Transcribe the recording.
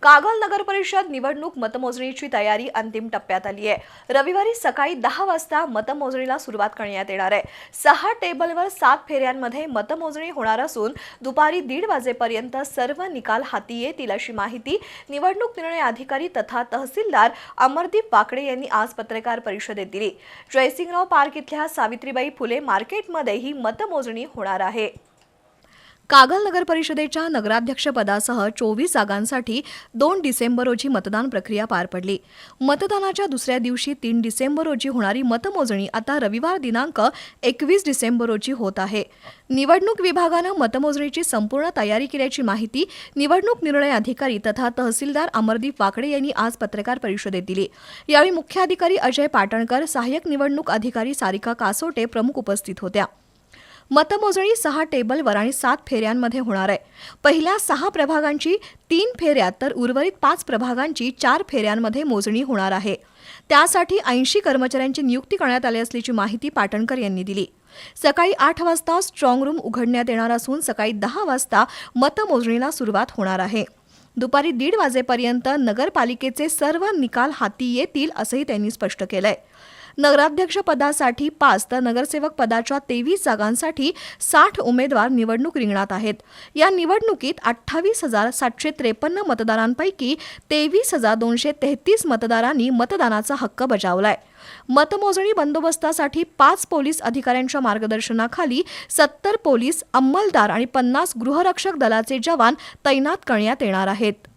कागल नगर परिषद निवडणूक मतमोजणीची तयारी अंतिम टप्प्यात आली आहे। रविवारी सकाळी 10 वाजता मतमोजणीला सुरुवात करण्यात येणार आहे। 6 टेबलवर 7 फेऱ्यांमध्ये मतमोजणी होणार असून दुपारी 1:30 वाजेपर्यंत सर्व निकाल हाती येतील अशी माहिती निवडणूक निर्णय अधिकारी तथा तहसीलदार अमरदीप वाकडे यांनी आज पत्रकार परिषदेत दिली। जयसिंगराव पार्क इथल्या सावित्रीबाई फुले मार्केटमध्ये ही मतमोजणी होणार आहे। कागल नगर परिषदेच्या नगराध्यक्षपदासह 24 जागांसाठी 2 डिसेंबर रोजी मतदान प्रक्रिया पार पडली। मतदानाच्या दुसऱ्या दिवशी 3 डिसेंबर रोजी होणारी मतमोजणी आता रविवार दिनांक 21 डिसेंबर रोजी होत आहे। निवडणूक विभागानं मतमोजणीची संपूर्ण तयारी केल्याची माहिती निवडणूक निर्णय अधिकारी तथा तहसीलदार अमरदीप वाकडे यांनी आज पत्रकार परिषदेत दिली। यावेळी मुख्याधिकारी अजय पाटणकर, सहाय्यक निवडणूक अधिकारी सारिका कासोटे प्रमुख उपस्थित होत्या। मतमोजणी 6 टेबलवर आणि 7 फेऱ्यांमध्ये होणार आहे। पहिल्या 6 प्रभागांची 3 फेऱ्यात तर उर्वरित 5 प्रभागांची 4 फेऱ्यांमध्ये मोजणी होणार आहे। त्यासाठी 80 कर्मचाऱ्यांची नियुक्ती करण्यात आली असल्याची माहिती पाटणकर यांनी दिली। सकाळी 8 वाजता स्ट्रॉंग रूम उघडण्यात येणार असून सकाळी 10 वाजता मतमोजणीला सुरुवात होणार आहे। दुपारी 1:30 वाजेपर्यंत नगरपालिकेचे सर्व निकाल हाती येतील असंही त्यांनी स्पष्ट केलंय। नगराध्यक्ष पदासाठी 5 तर नगरसेवक पदाच्या 23 जागांसाठी 60 उमेदवार निवडणूक रिंगणात आहेत। या निवडणुकीत 28,753 मतदारांपैकी 23,233 मतदारांनी मतदानाचा हक्क बजावलाय। मतमोजणी बंदोबस्तासाठी 5 पोलीस अधिकाऱ्यांच्या मार्गदर्शनाखाली 70 पोलीस, अंमलदार आणि 50 गृहरक्षक दलाचे जवान तैनात करण्यात येणार आहेत।